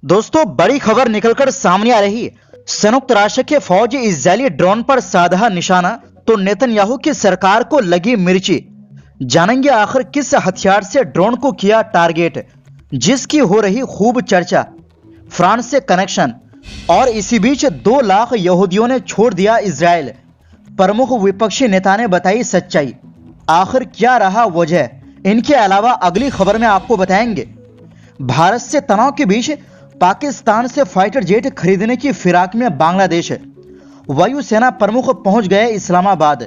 दोस्तों, बड़ी खबर निकलकर सामने आ रही है। संयुक्त राष्ट्र के फौज इजरायली ड्रोन पर साधा निशाना तो नेतन्याहू की सरकार को लगी मिर्ची। जानेंगे आखिर किस हथियार से ड्रोन को किया टारगेट, जिसकी हो रही खूब चर्चा। फ्रांस से कनेक्शन और इसी बीच 2 लाख यहूदियों ने छोड़ दिया इजराइल। प्रमुख विपक्षी नेता ने बताई सच्चाई। आखिर क्या रहा वजह, इनके अलावा अगली खबर में आपको बताएंगे। भारत से तनाव के बीच पाकिस्तान से फाइटर जेट खरीदने की फिराक में बांग्लादेश। वायुसेना प्रमुख पहुंच गए इस्लामाबाद।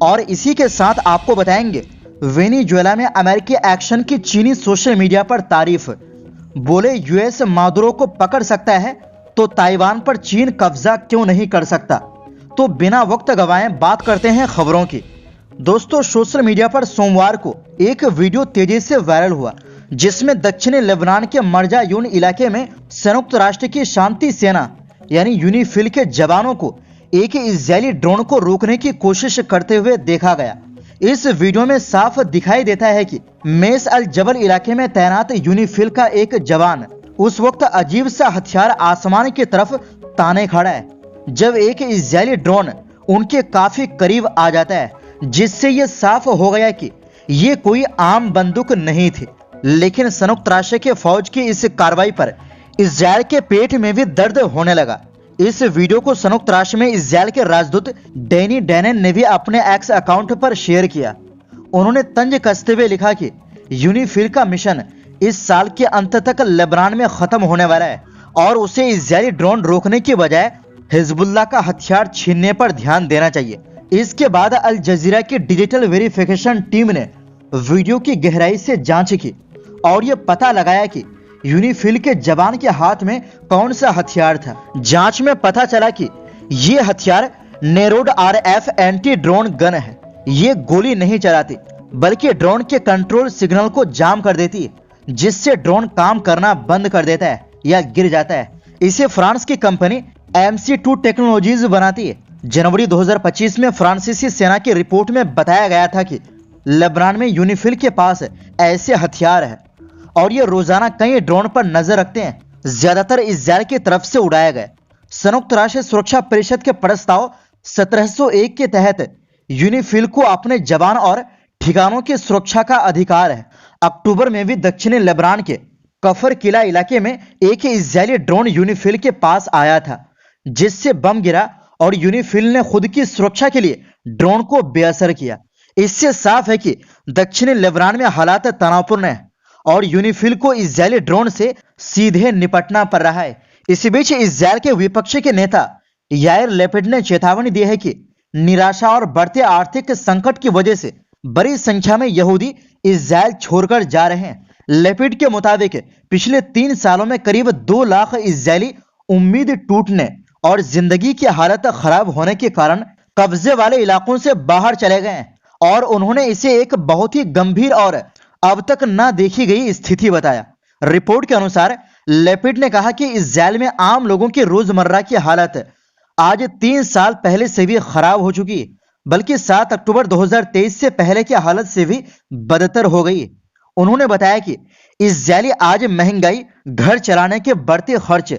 और इसी के साथ आपको बताएंगे वेनेजुएला में अमेरिकी एक्शन की चीनी सोशल मीडिया पर तारीफ। बोले यूएस मादुरो को पकड़ सकता है तो ताइवान पर चीन कब्जा क्यों नहीं कर सकता। तो बिना वक्त गवाए बात करते हैं खबरों की। दोस्तों, सोशल मीडिया पर सोमवार को एक वीडियो तेजी से वायरल हुआ, जिसमें दक्षिणी लेबनान के मरजा यून इलाके में संयुक्त राष्ट्र की शांति सेना यानी यूनिफिल के जवानों को एक इजरायली ड्रोन को रोकने की कोशिश करते हुए देखा गया। इस वीडियो में साफ दिखाई देता है कि मेस अल जबल इलाके में तैनात यूनिफिल का एक जवान उस वक्त अजीब सा हथियार आसमान की तरफ ताने खड़ा है जब एक इजरायली ड्रोन उनके काफी करीब आ जाता है, जिससे यह साफ हो गया कि ये कोई आम बंदूक नहीं थी। लेकिन संयुक्त राष्ट्र के फौज की इस कार्रवाई पर इजरायल के पेट में भी दर्द होने लगा। इस वीडियो को संयुक्त राष्ट्र में इजरायल के राजदूत डैनी डैनेन ने भी अपने एक्स अकाउंट पर शेयर किया। उन्होंने तंज कसते हुए लिखा कि यूनिफिल का मिशन इस साल के अंत तक लेबनान में खत्म होने वाला है और उसे इजरायली ड्रोन रोकने की बजाय हिजबुल्लाह का हथियार छीनने पर ध्यान देना चाहिए। इसके बाद अल जजीरा की डिजिटल वेरिफिकेशन टीम ने वीडियो की गहराई से जांच की और यह पता लगाया कि यूनिफिल के जवान के हाथ में कौन सा हथियार था। जांच में पता चला कि यह हथियार नेरोड आरएफ एंटी ड्रोन गन है। ये गोली नहीं चलाती बल्कि ड्रोन के कंट्रोल सिग्नल को जाम कर देती है, जिससे ड्रोन काम करना बंद कर देता है या गिर जाता है। इसे फ्रांस की कंपनी MC2 टेक्नोलॉजीज बनाती है। जनवरी 2025 में फ्रांसीसी सेना की रिपोर्ट में बताया गया था कि लेबनान में यूनिफिल के पास ऐसे हथियार है और ये रोजाना कई ड्रोन पर नजर रखते हैं, ज्यादातर इजरायल की तरफ से उड़ाए गए। संयुक्त राष्ट्र सुरक्षा परिषद के प्रस्ताव 1701 के तहत यूनिफिल को अपने जवान और ठिकानों की सुरक्षा का अधिकार है। अक्टूबर में भी दक्षिणी लेबनान के कफर किला इलाके में एक इजरायली ड्रोन यूनिफिल के पास आया था, जिससे बम गिरा और यूनिफिल ने खुद की सुरक्षा के लिए ड्रोन को बेअसर किया। इससे साफ है कि दक्षिणी लेबनान में हालात तनावपूर्ण है और यूनिफिल को इजरायली ड्रोन से सीधे निपटना पड़ रहा है। इसी बीच इजरायल के विपक्ष के नेता यायर लेपिड ने चेतावनी दी है कि निराशा और बढ़ते आर्थिक संकट की वजह से बड़ी संख्या में यहूदी इजरायल छोड़कर जा रहे हैं। लेपिड के मुताबिक पिछले 3 सालों में करीब 2 लाख इजरायली उम्मीद टूटने और जिंदगी की हालत खराब होने के कारण कब्जे वाले इलाकों से बाहर चले गए हैं और उन्होंने इसे एक बहुत ही गंभीर और अब तक न देखी गई स्थिति बताया। रिपोर्ट के अनुसार लेपिड ने कहा कि इजरायल में आम लोगों की रोजमर्रा की हालत आज 3 साल पहले से भी खराब हो चुकी है, बल्कि 7 अक्टूबर 2023 से पहले की हालत से भी बदतर हो गई। उन्होंने बताया कि इजरायली आज महंगाई, घर चलाने के बढ़ते खर्च,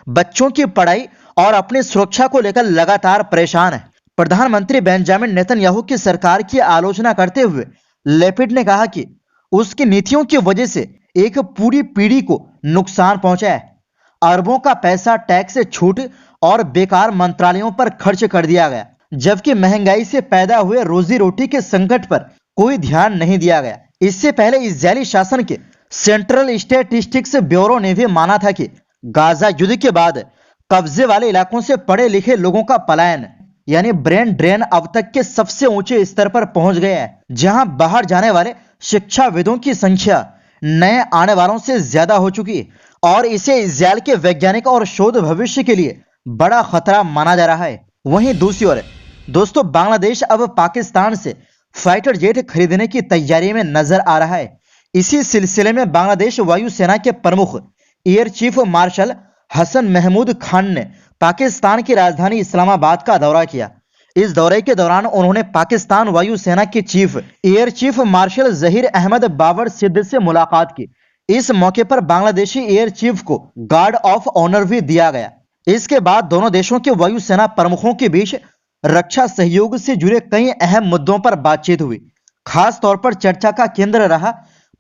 बच्चों की पढ़ाई और अपनी सुरक्षा को लेकर लगातार परेशान है। प्रधानमंत्री बेंजामिन नेतन्याहू की सरकार की आलोचना करते हुए लेपिड ने कहा कि उसकी नीतियों की वजह से एक पूरी पीढ़ी को नुकसान पहुंचा है। अरबों का पैसा टैक्स छूट और बेकार मंत्रालयों पर खर्च कर दिया गया, जबकि महंगाई से पैदा हुए रोजी रोटी के संकट पर कोई ध्यान नहीं दिया गया। इससे पहले इजरायली शासन के सेंट्रल स्टैटिस्टिक्स ब्यूरो ने भी माना था कि गाजा युद्ध के बाद कब्जे वाले इलाकों से पढ़े लिखे लोगों का पलायन यानी ब्रेन ड्रेन अब तक के सबसे ऊंचे स्तर पर पहुंच गया है, जहां बाहर जाने वाले शिक्षाविदों की संख्या नए आने वालों से ज्यादा हो चुकी है और इसे इजरायल के वैज्ञानिक और शोध भविष्य के लिए बड़ा खतरा माना जा रहा है। वहीं दूसरी ओर दोस्तों, बांग्लादेश अब पाकिस्तान से फाइटर जेट खरीदने की तैयारी में नजर आ रहा है। इसी सिलसिले में बांग्लादेश वायुसेना के प्रमुख air chief marshal Hasan Mahmood Khan ने पाकिस्तान की राजधानी इस्लामाबाद का दौरा किया। इस दौरे के दौरान उन्होंने पाकिस्तान वायुसेना के chief air chief marshal Zaheer Ahmed Babar Sidhu से मुलाकात की। इस मौके पर बांग्लादेशी एयर चीफ को गार्ड ऑफ ऑनर भी दिया गया। इसके बाद दोनों देशों के वायुसेना प्रमुखों के बीच रक्षा सहयोग से जुड़े कई अहम मुद्दों पर बातचीत हुई। खास तौर पर चर्चा का केंद्र रहा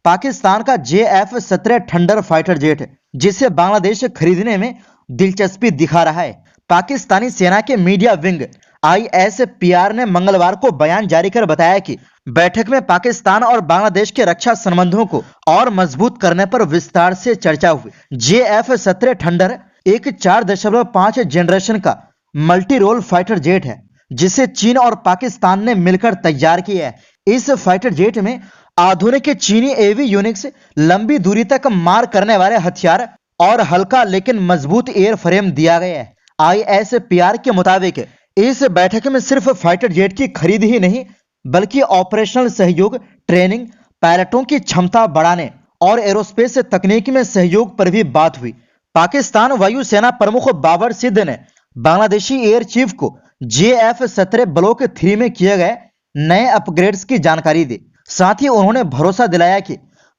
पाकिस्तान का JF-17 थंडर फाइटर जेट, जिसे बांग्लादेश खरीदने में दिलचस्पी दिखा रहा है। पाकिस्तानी सेना के मीडिया विंग ISPR ने मंगलवार को बयान जारी कर बताया कि बैठक में पाकिस्तान और बांग्लादेश के रक्षा संबंधों को और मजबूत करने पर विस्तार से चर्चा हुई। JF-17 थंडर एक 4.5 जनरेशन का मल्टी रोल फाइटर जेट है, जिसे चीन और पाकिस्तान ने मिलकर तैयार किया है। इस फाइटर जेट में आधुनिक चीनी एवियोनिक्स, लंबी दूरी तक मार करने वाले हथियार और हल्का लेकिन मजबूत एयर फ्रेम दिया गया है। ISPR के मुताबिक इस बैठक में सिर्फ फाइटर जेट की खरीद ही नहीं, बल्कि ऑपरेशनल सहयोग, ट्रेनिंग, पायलटों की क्षमता बढ़ाने और एरोस्पेस तकनीक में सहयोग पर भी बात हुई। पाकिस्तान वायुसेना प्रमुख बाबर सिद्ध ने बांग्लादेशी एयर चीफ को JF-17 ब्लॉक 3 में किए गए नए अपग्रेड्स की जानकारी दी। साथ ही उन्होंने भरोसा दिलाया कि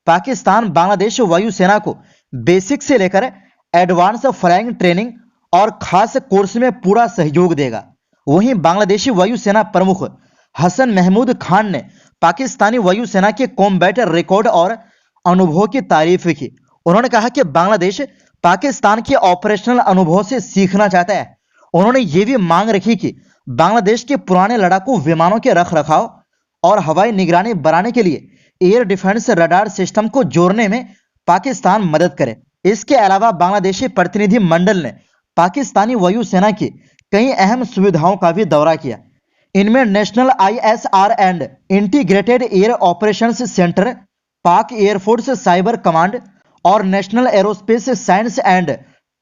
पाकिस्तान बांग्लादेश वायुसेना को बेसिक से लेकर एडवांस फ्लाइंग ट्रेनिंग और खास कोर्स में पूरा सहयोग देगा। वहीं बांग्लादेशी वायुसेना प्रमुख हसन महमूद खान ने पाकिस्तानी वायुसेना के कॉम्बैट रिकॉर्ड और अनुभव की तारीफ की। उन्होंने कहा कि बांग्लादेश पाकिस्तान के ऑपरेशनल अनुभव से सीखना चाहता है। उन्होंने ये भी मांग रखी कि बांग्लादेश के पुराने लड़ाकू विमानों के रखरखाव और हवाई निगरानी बढ़ाने के लिए एयर डिफेंस रडार सिस्टम को जोड़ने में पाकिस्तान मदद करे। इसके अलावा बांग्लादेशी प्रतिनिधि मंडल ने पाकिस्तानी वायुसेना की कई अहम सुविधाओं का भी दौरा किया। इनमें national ISR and integrated air operations centre, पाक एयरफोर्स साइबर कमांड और national aerospace science and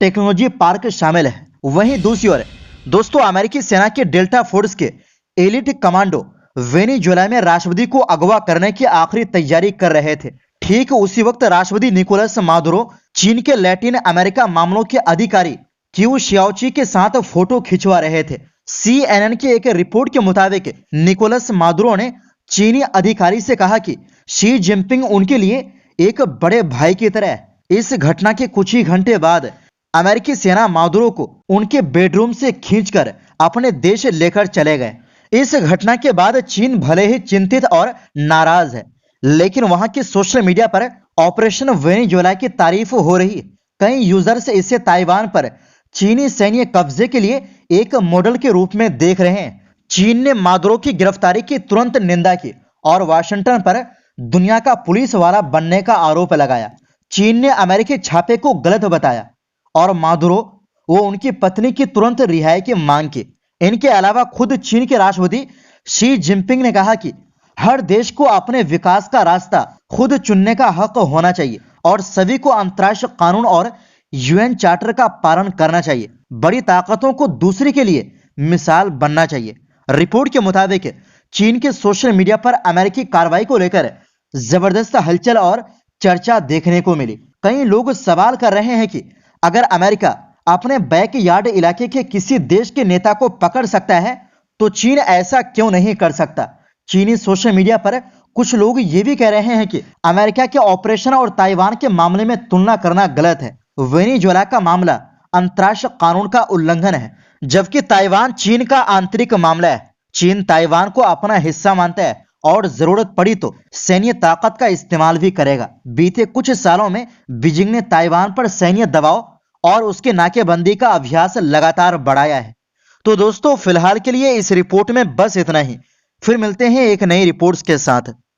technology park शामिल है। वहीं दूसरी ओर दोस्तों, अमेरिकी सेना के डेल्टा फोर्स के एलिट कमांडो वेनेजुएला में राष्ट्रपति को अगवा करने की आखिरी तैयारी कर रहे थे। ठीक उसी वक्त राष्ट्रपति निकोलस मादुरो चीन के लैटिन अमेरिका मामलों के अधिकारी क्यू शियाओची के साथ फोटो खिंचवा रहे थे। CNN की एक रिपोर्ट के मुताबिक निकोलस मादुरो ने चीनी अधिकारी से कहा कि शी जिनपिंग उनके लिए एक बड़े भाई की तरह है। इस घटना के कुछ ही घंटे बाद अमेरिकी सेना मादुरो को उनके बेडरूम से खींचकर अपने देश लेकर चले गए। इस घटना के बाद चीन भले ही चिंतित और नाराज है, लेकिन वहां के सोशल मीडिया पर ऑपरेशन वेनेजुएला की तारीफ हो रही है। कई यूजर्स इसे ताइवान पर चीनी सैन्य कब्जे के लिए एक मॉडल के रूप में देख रहे हैं। चीन ने मादुरो की गिरफ्तारी की तुरंत निंदा की और वाशिंगटन पर दुनिया का पुलिस वाला बनने का आरोप लगाया। चीन ने अमेरिकी छापे को गलत बताया और मादुरो वो उनकी पत्नी की तुरंत रिहाई की मांग की। इनके अलावा खुद चीन के राष्ट्रपति शी जिनपिंग ने कहा कि हर देश को अपने विकास का रास्ता खुद चुनने का हक होना चाहिए और सभी को अंतर्राष्ट्रीय कानून और UN चार्टर का पालन करना चाहिए। बड़ी ताकतों को दूसरे के लिए मिसाल बनना चाहिए। रिपोर्ट के मुताबिक चीन के सोशल मीडिया पर अमेरिकी कार्रवाई को लेकर जबरदस्त हलचल और चर्चा देखने को मिली। कई लोग सवाल कर रहे हैं कि अगर अमेरिका अपने बैकयार्ड इलाके के किसी देश के नेता को पकड़ सकता है तो चीन ऐसा क्यों नहीं कर सकता। चीनी सोशल मीडिया पर कुछ लोग ये भी कह रहे हैं कि अमेरिका के ऑपरेशन और ताइवान के मामले में तुलना करना गलत है। वेनेजुएला का मामला अंतर्राष्ट्रीय कानून का उल्लंघन है, जबकि ताइवान चीन का आंतरिक मामला है। चीन ताइवान को अपना हिस्सा मानता है और जरूरत पड़ी तो सैन्य ताकत का इस्तेमाल भी करेगा। बीते कुछ सालों में बीजिंग ने ताइवान पर सैन्य दबाव और उसके नाकेबंदी का अभ्यास लगातार बढ़ाया है। तो दोस्तों, फिलहाल के लिए इस रिपोर्ट में बस इतना ही। फिर मिलते हैं एक नई रिपोर्ट्स के साथ।